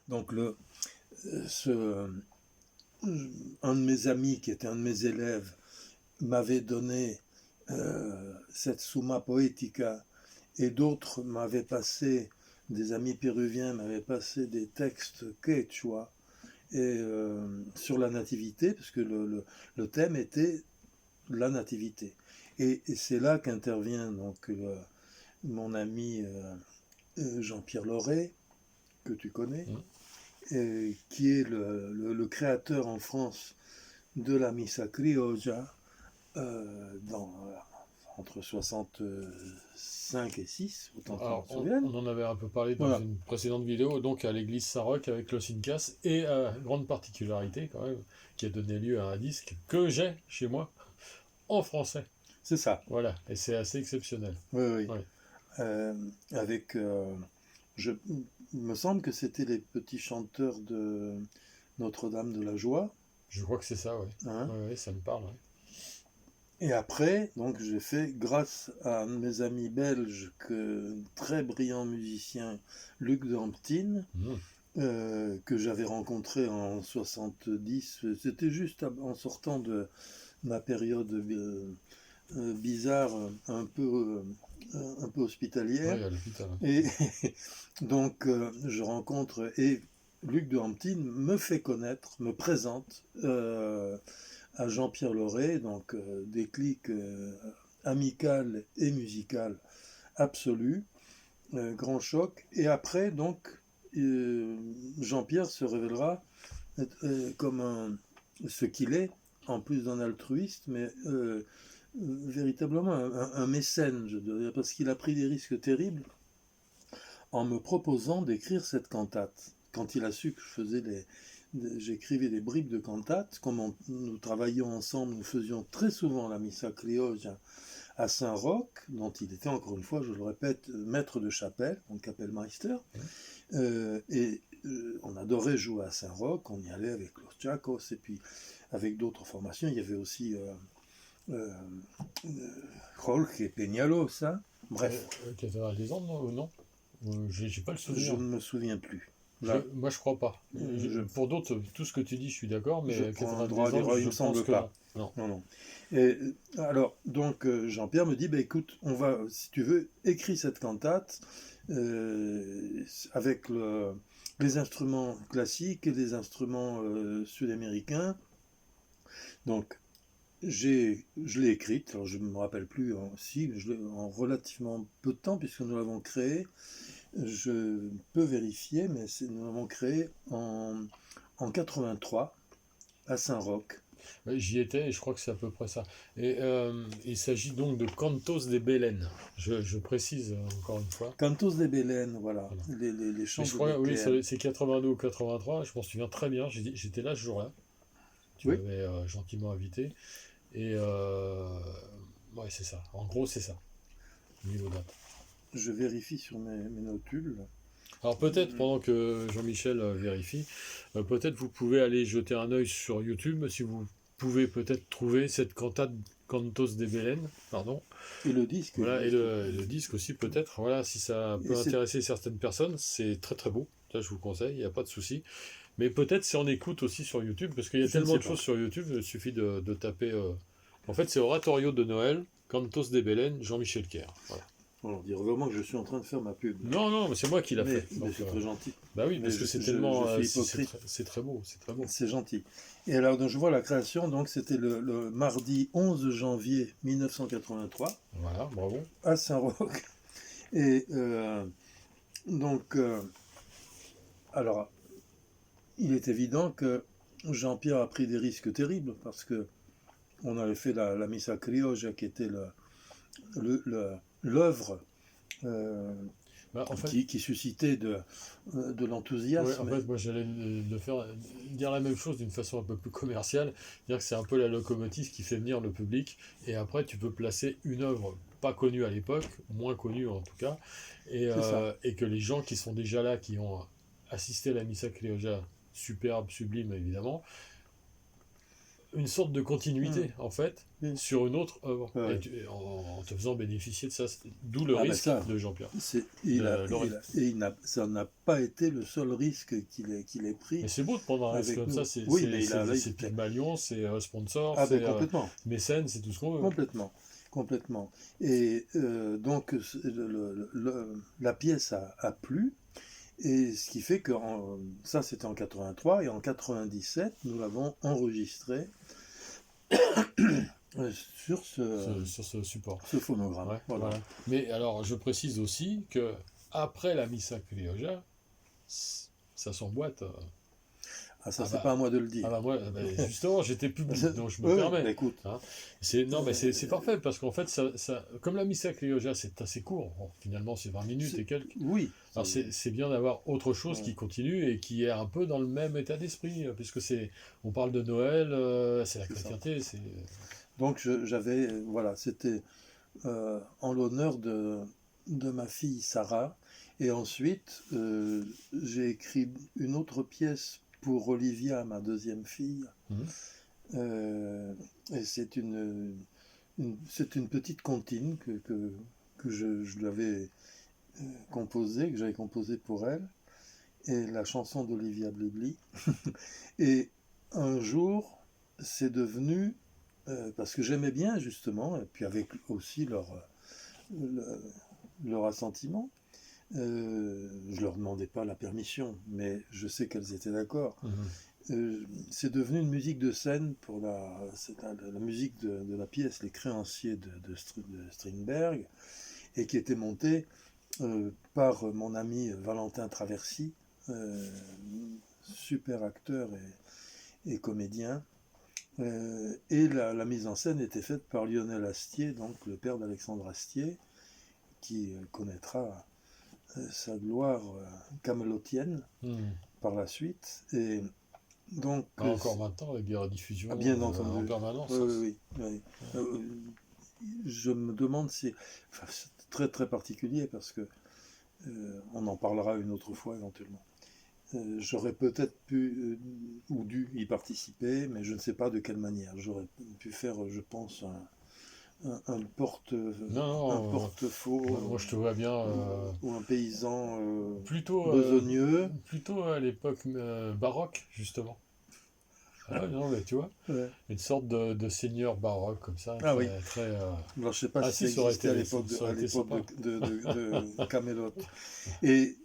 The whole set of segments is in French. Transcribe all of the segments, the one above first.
Donc un de mes amis, qui était un de mes élèves, m'avait donné cette Summa Poetica, et d'autres m'avaient passé, des amis péruviens m'avaient passé des textes quechua et, sur la nativité, parce que le thème était la nativité. Et c'est là qu'intervient donc mon ami Jean-Pierre Lauré, que tu connais, qui est le créateur en France de la Missa Criolla, entre 65 et 6, autant que je Alors, me souvienne. on en avait un peu parlé dans Voilà, une précédente vidéo, donc à l'église Saint-Roch avec Los Incas, et grande particularité quand même, qui a donné lieu à un disque que j'ai chez moi en français. c'est ça. Voilà, et c'est assez exceptionnel. Oui, oui. Ouais. Avec, il me semble que c'était les petits chanteurs de Notre-Dame de la Joie. Je crois que c'est ça, ouais. Hein. Ouais, ouais, ça me parle. Ouais. Et après, donc j'ai fait, grâce à un de mes amis belges, très brillant musicien, Luc Damptine, Mmh. que j'avais rencontré en 70. C'était juste en sortant de ma période bizarre, un peu hospitalière. Ouais, à l'hôpital. Ouais. Et donc, je rencontre, et Luc de Hamptine me fait connaître, me présente à Jean-Pierre Lauré, donc déclic amical et musical absolu, grand choc. Et après, donc, Jean-Pierre se révélera comme ce qu'il est, en plus d'un altruiste, mais véritablement un mécène, je dirais, parce qu'il a pris des risques terribles en me proposant d'écrire cette cantate. Quand il a su que j'écrivais des bribes de cantates, comme nous travaillions ensemble, nous faisions très souvent la Missa Criolla à Saint-Roch, dont il était encore une fois, je le répète, maître de chapelle, donc Kapellmeister, et on adorait jouer à Saint-Roch, on y allait avec Los Chacos, et puis avec d'autres formations, il y avait aussi Jorge Peñalosa, bref. Cathédrale des Andes, non, ou non j'ai pas le Je souvenir. ne me souviens plus. Là, Moi, je crois pas. Pour d'autres, tout ce que tu dis, je suis d'accord, je mais prends un Cathédrale droit des Andes, d'erreur, il je me pense semble que non. pas. Non. Non, non. Et, alors, donc, Jean-Pierre me dit, bah, écoute, on va, si tu veux, écris cette cantate avec les instruments classiques et les instruments sud-américains. Donc, je l'ai écrite, alors je ne me rappelle plus, en relativement peu de temps, puisque nous l'avons créée. Je peux vérifier, mais nous l'avons créée en 83 à Saint-Roch. Ouais, j'y étais et je crois que c'est à peu près ça. Et il s'agit donc de Cantos de Belen. Je précise encore une fois. Cantos de Belén, voilà, Voilà. les Et chants je de crois, oui, Bethléem. c'est 82 ou 83, je m'en souviens très bien. J'étais là ce jour-là. Tu Oui, m'avais gentiment invité. Et ouais, c'est ça. En gros, c'est ça. Niveau date. je vérifie sur mes notules. Alors peut-être, pendant que Jean-Michel vérifie, peut-être vous pouvez aller jeter un œil sur YouTube si vous pouvez peut-être trouver cette cantate Cantos de Belen, pardon. Et le disque Voilà, et existe le disque aussi peut-être. Voilà, si ça aussi. Et peut intéresser certaines personnes, c'est très très beau. Ça, je vous conseille, il n'y a pas de souci. Mais peut-être si on écoute aussi sur YouTube, parce qu'il y a je ne tellement sais de choses pas. sur YouTube, il suffit de taper. En fait, c'est Oratorio de Noël, Cantos de Belen, Jean-Michel Kerr. Voilà. On dirait vraiment que je suis en train de faire ma pub. Non, non, mais c'est moi qui l'a fait. Mais Donc, c'est très gentil. bah oui, Mais parce que c'est je tellement, suis hypocrite. c'est très beau, c'est très beau. C'est gentil. Et alors, donc, je vois la création, donc c'était le mardi 11 janvier 1983 Voilà, bravo. à Saint-Roch. Et donc, alors, il est évident que Jean-Pierre a pris des risques terribles parce que on avait fait la Missa Criolla qui était l'œuvre Bah, en fait, qui suscitait de ouais, en l'enthousiasme. fait, moi j'allais dire la même chose d'une façon un peu plus commerciale, dire que c'est un peu la locomotive qui fait venir le public, et après tu peux placer une œuvre pas connue à l'époque, moins connue en tout cas, C'est ça. et que les gens qui sont déjà là, qui ont assisté à la Missa Criolla, superbe, sublime évidemment, une sorte de continuité, en fait, Oui. sur une autre œuvre, Ouais. en te faisant bénéficier de ça. D'où le Ah ben risque ça, de Jean-Pierre. Lorraine. ça n'a pas été le seul risque qu'il ait pris Mais c'est beau de prendre un risque avec comme ça, nous. Oui, mais c'est Pygmalion, c'est sponsor, Ah ben c'est complètement, mécène, c'est tout ce qu'on veut. complètement, complètement. Et donc la pièce a plu, et ce qui fait que ça c'était en 83, et en 97 nous l'avons enregistré sur Sur ce support. ce phonogramme. Ouais, Voilà. voilà. Mais alors, je précise aussi que après la Missa Criolla, ça s'emboîte. Ah ça Ah c'est bah, pas à moi de le ah dire. bah moi, Ouais, justement, j'étais public, donc je me ouais, permets. bah écoute, Hein. Non, mais c'est parfait, parce qu'en fait, comme la Missa Criolla, c'est assez court, bon, finalement, c'est 20 minutes et quelques. oui. Alors, c'est bien d'avoir autre chose Ouais. qui continue et qui est un peu dans le même état d'esprit, puisque on parle de Noël, c'est la C'est ça. chrétienté, c'est. Donc j'avais, voilà, c'était en l'honneur de ma fille Sarah. Et ensuite, j'ai écrit une autre pièce pour Olivia, ma deuxième fille. Mhm. Et c'est une petite comptine que je lui avais composée, que j'avais composée pour elle. Et la chanson d'Olivia Blibli. Et un jour, c'est devenu, parce que j'aimais bien justement, et puis avec aussi leur assentiment, je leur demandais pas la permission, mais je sais qu'elles étaient d'accord. Mhm. C'est devenu une musique de scène pour la musique de la pièce Les Créanciers de Strindberg, et qui était montée par mon ami Valentin Traversy, super acteur et comédien. Et la mise en scène était faite par Lionel Astier, donc le père d'Alexandre Astier, qui connaîtra sa gloire camelotienne Mhm. par la suite. Et donc, Pas encore maintenant, avec des rediffusions bien en entendu. permanence. Oui, oui. Je me demande si. Enfin, c'est très très particulier parce que on en parlera une autre fois éventuellement. J'aurais peut-être pu ou dû y participer, mais je ne sais pas de quelle manière. J'aurais pu faire, je pense, un Non, porte-faux moi je te vois bien ou un paysan plutôt, besogneux. plutôt à l'époque baroque, justement. Ah ouais, non, mais tu vois, Ouais. une sorte de seigneur baroque comme ça, Ah oui. très. Alors, je ne sais pas Ah si ça si, ça aurait existait à été, l'époque ça aurait été sympa. de Camelot. Et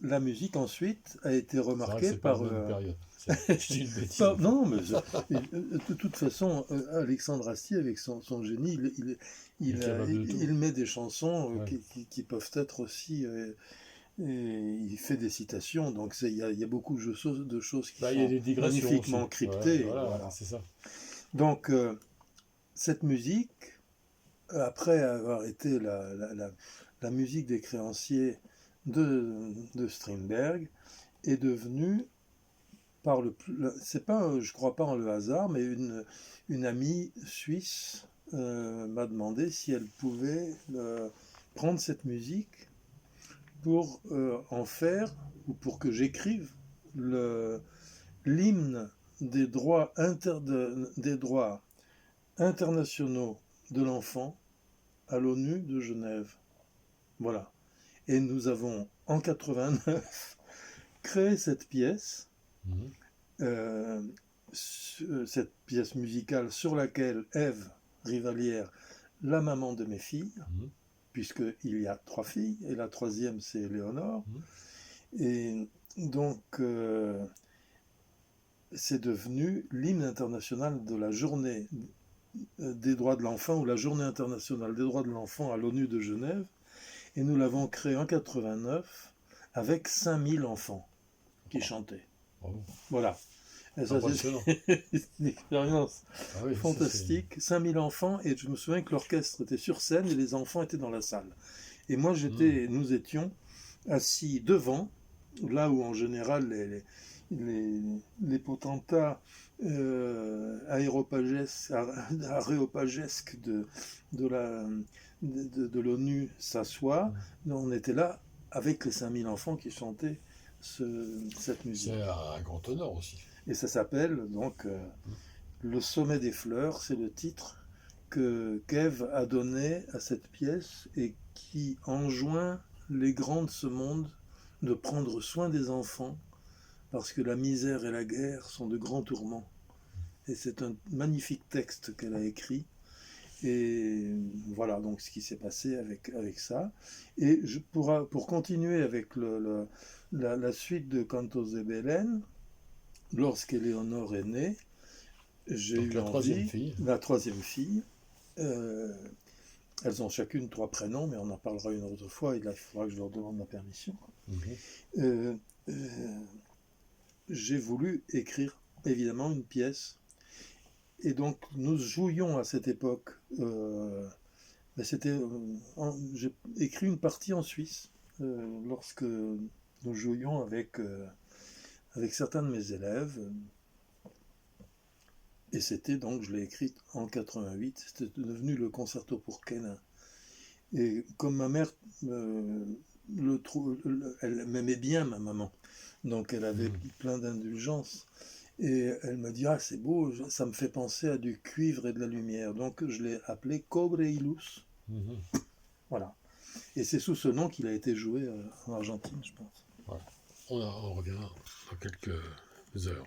la musique ensuite a été C'est vrai que remarquée c'est pas la par. même période. Je dis une bêtise. En fait. Non, mais de toute façon, Alexandre Astier, avec son génie, Il est capable de tout. il met des chansons Ouais. qui peuvent être aussi. Et il fait des citations, donc il y a beaucoup de choses qui Bah, il y a sont des digressions magnifiquement aussi. cryptées. Ouais, voilà, Voilà. c'est ça. Donc, cette musique, après avoir été la musique des créanciers de Strindberg, est devenue c'est pas, je crois pas en le hasard, mais une amie suisse m'a demandé si elle pouvait prendre cette musique pour en faire, ou pour que j'écrive l'hymne des des droits internationaux de l'enfant à l'ONU de Genève. Voilà. Et nous avons, en 89, créé cette pièce, Mhm. cette pièce musicale sur laquelle Ève Rivalière, la maman de mes filles, Mhm. puisqu'il y a 3 filles, et la troisième c'est Léonore, Mhm. et donc c'est devenu l'hymne international de la journée des droits de l'enfant, ou la journée internationale des droits de l'enfant à l'ONU de Genève, et nous l'avons créé en 89 avec 5000 enfants qui chantaient. Bravo. Voilà. Et ça, Impressionnant. c'est une expérience Ah oui, ça, fantastique. 5000 enfants, et je me souviens que l'orchestre était sur scène et les enfants étaient dans la salle. Et moi, nous étions assis devant, là où en général les potentats aréopagesques de l'ONU s'assoient. On était là avec les 5000 enfants qui chantaient cette musique. c'est un grand honneur aussi. Et ça s'appelle donc Le sommet des fleurs, c'est le titre que Kev a donné à cette pièce et qui enjoint les grands de ce monde de prendre soin des enfants parce que la misère et la guerre sont de grands tourments. Et c'est un magnifique texte qu'elle a écrit. Et voilà donc ce qui s'est passé avec ça. Et pour continuer avec la suite de Cantos de Belén, lorsqu'Éléonore est née, j'ai Donc eu la troisième envie, fille. la troisième fille, euh, elles ont chacune 3 prénoms, mais on en parlera une autre fois, et là il faudra que je leur demande la permission. Mhm. Euh, euh, j'ai voulu écrire évidemment une pièce. Et donc nous jouions à cette époque, j'ai écrit une partie en Suisse lorsque nous jouions avec certains de mes élèves. Et c'était donc, je l'ai écrite en 88, c'était devenu le concerto pour Quena. Et comme ma mère elle m'aimait bien, ma maman, donc elle avait Mhm. plein d'indulgence. Et elle me dit, ah c'est beau, ça me fait penser à du cuivre et de la lumière. Donc je l'ai appelé Cobre Ilus. Mhm. Voilà. Et c'est sous ce nom qu'il a été joué en Argentine, je pense. Voilà. On revient dans quelques heures.